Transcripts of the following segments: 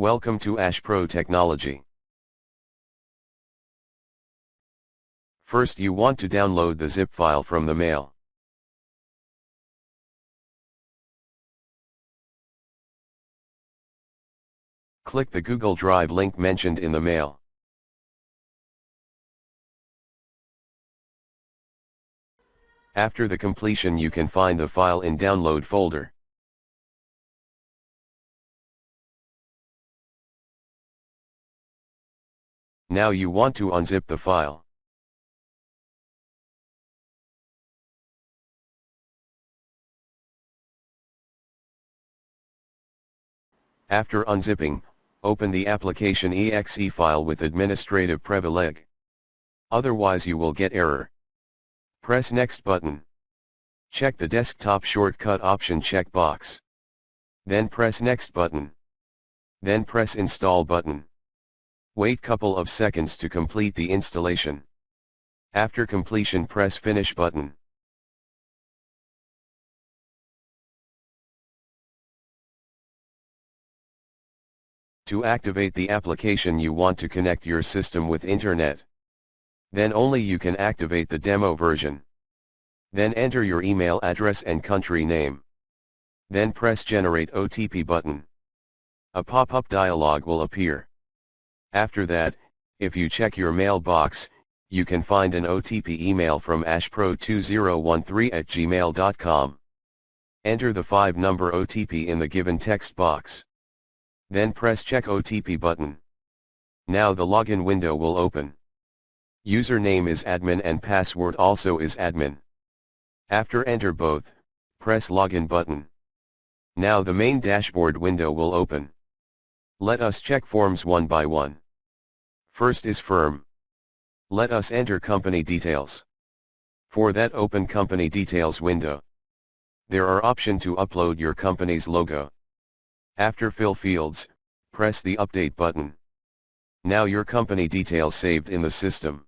Welcome to Pro Technology. First you want to download the zip file from the mail. Click the Google Drive link mentioned in the mail. After the completion you can find the file in Download folder. Now you want to unzip the file. After unzipping, open the application exe file with administrative privilege. Otherwise you will get error. Press Next button. Check the desktop shortcut option checkbox. Then press Next button. Then press Install button. Wait couple of seconds to complete the installation. After completion press Finish button. To activate the application you want to connect your system with internet. Then only you can activate the demo version. Then enter your email address and country name. Then press Generate OTP button. A pop-up dialog will appear. After that, if you check your mailbox, you can find an OTP email from ashpro2013@gmail.com. Enter the 5-number OTP in the given text box. Then press Check OTP button. Now the login window will open. Username is admin and password also is admin. After enter both, press Login button. Now the main dashboard window will open. Let us check forms one by one. First is firm. Let us enter company details. For that open company details window. There are option to upload your company's logo. After fill fields, press the update button. Now your company details saved in the system.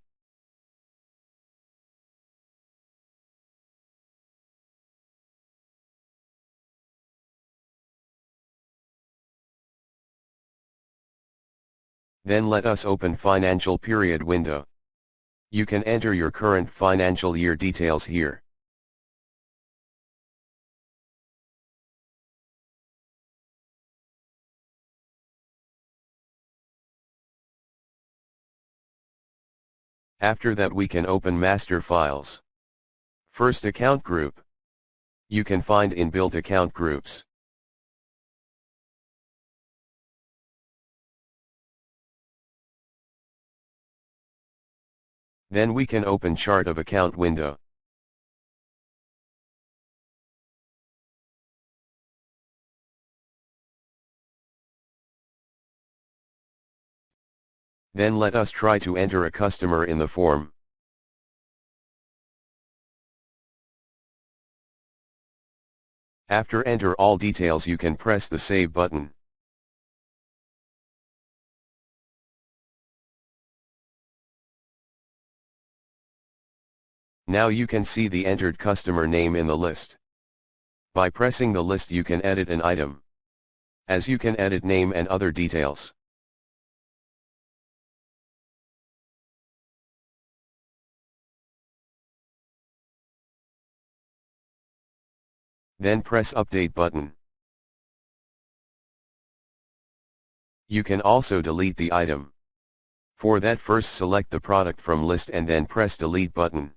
Then let us open financial period window. You can enter your current financial year details here. After that we can open master files. First account group. You can find inbuilt account groups. Then we can open chart of account window. Then let us try to enter a customer in the form. After enter all details you can press the save button. Now you can see the entered customer name in the list. By pressing the list you can edit an item. As you can edit name and other details. Then press update button. You can also delete the item. For that first select the product from list and then press delete button.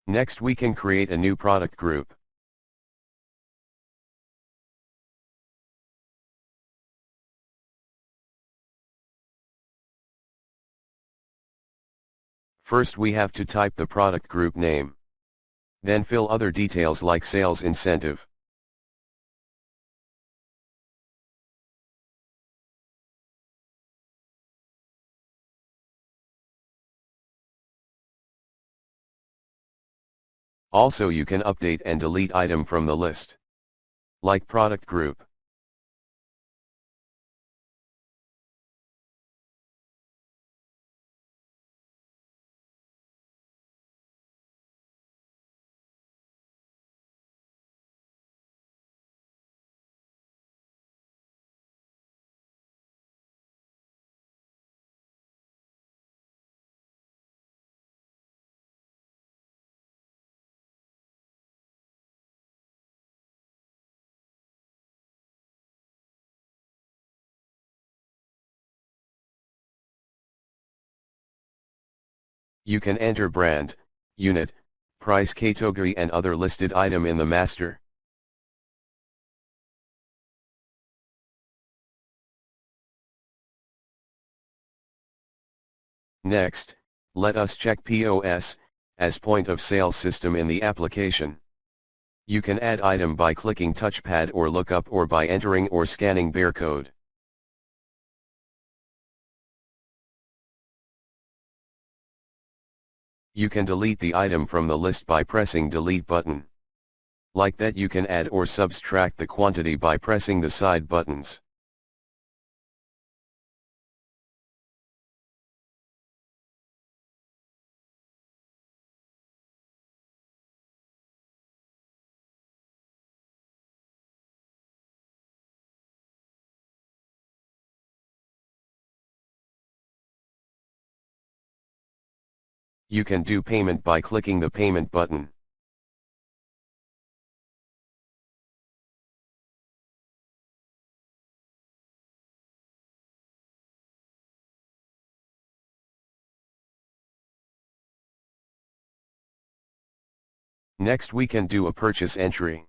Next we can create a new product group. First we have to type the product group name. Then fill other details like sales incentive. Also you can update and delete item from the list. Like product group. You can enter brand, unit, price category and other listed item in the master. Next, let us check POS, as point of sale system in the application. You can add item by clicking touchpad or lookup or by entering or scanning barcode. You can delete the item from the list by pressing delete button. Like that you can add or subtract the quantity by pressing the side buttons. You can do payment by clicking the payment button. Next we can do a purchase entry.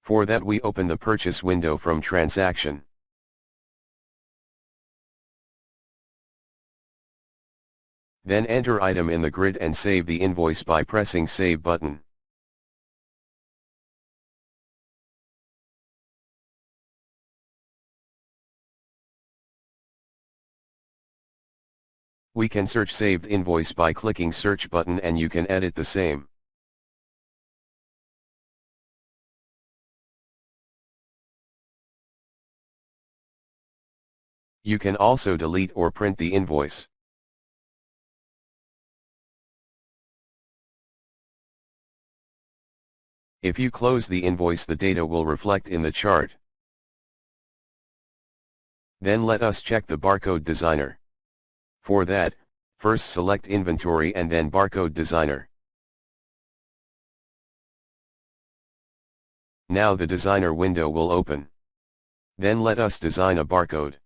For that we open the purchase window from transaction. Then enter item in the grid and save the invoice by pressing save button. We can search saved invoice by clicking search button and you can edit the same. You can also delete or print the invoice. If you close the invoice, the data will reflect in the chart. Then let us check the Barcode Designer. For that, first select Inventory and then Barcode Designer. Now the Designer window will open. Then let us design a barcode.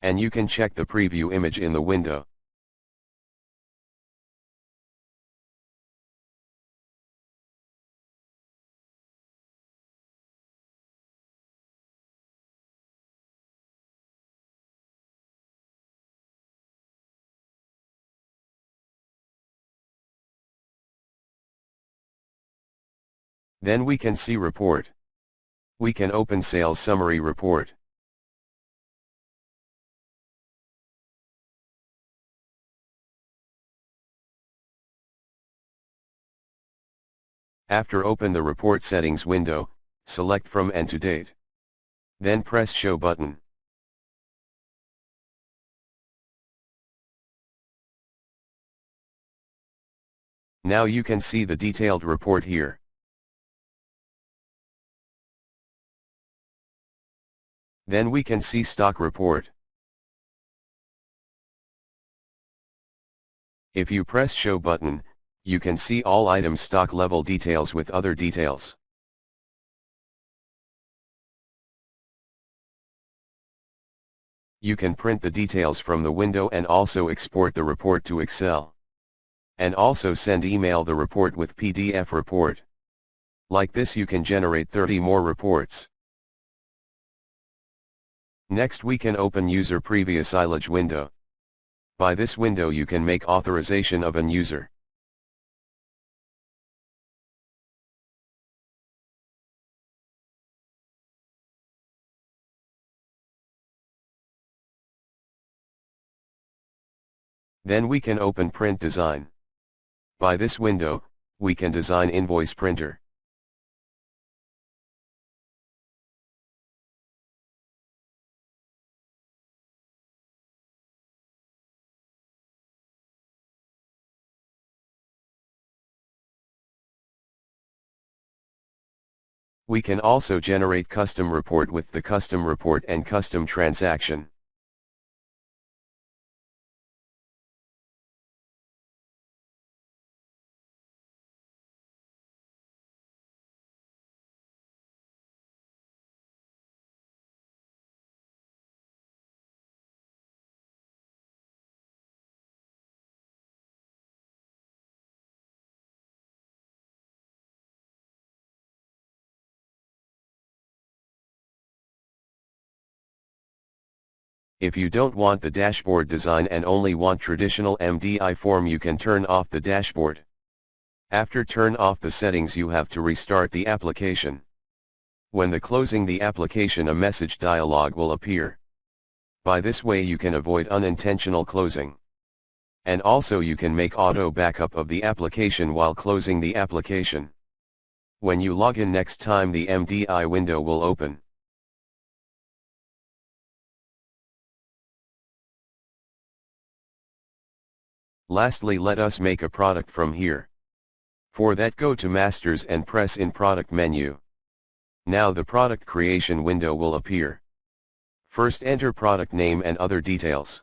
And you can check the preview image in the window. Then we can see report. We can open sales summary report. After open the report settings window, select from and to date. Then press show button. Now you can see the detailed report here. Then we can see stock report. If you press show button, you can see all items stock level details with other details. You can print the details from the window and also export the report to Excel. And also send email the report with PDF report. Like this you can generate 30 more reports. Next we can open user previous mileage window. By this window you can make authorization of an user. Then we can open print design. By this window, we can design invoice printer. We can also generate custom report with the custom report and custom transaction. If you don't want the dashboard design and only want traditional MDI form, you can turn off the dashboard. After turn off the settings, you have to restart the application. When closing the application, a message dialog will appear. By this way you can avoid unintentional closing. And also you can make auto backup of the application while closing the application. When you log in next time, the MDI window will open. Lastly, let us make a product from here. For that, go to Masters and press in Product menu. Now the product creation window will appear. First enter product name and other details.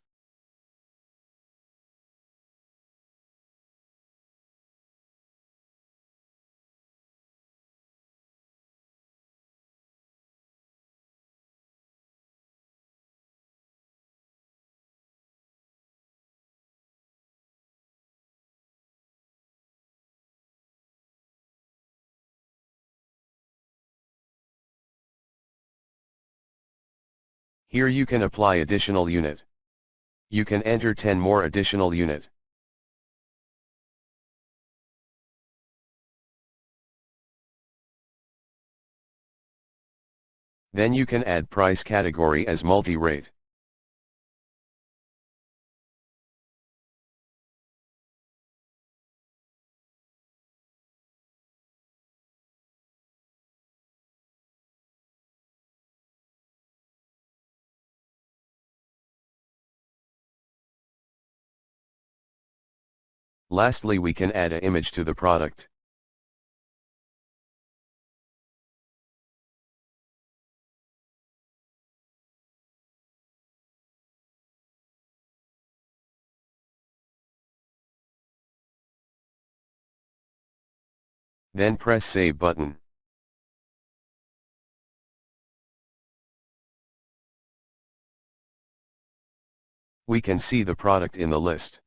Here you can apply additional unit. You can enter 10 more additional unit. Then you can add price category as multi-rate. Lastly, we can add an image to the product. Then press Save button. We can see the product in the list.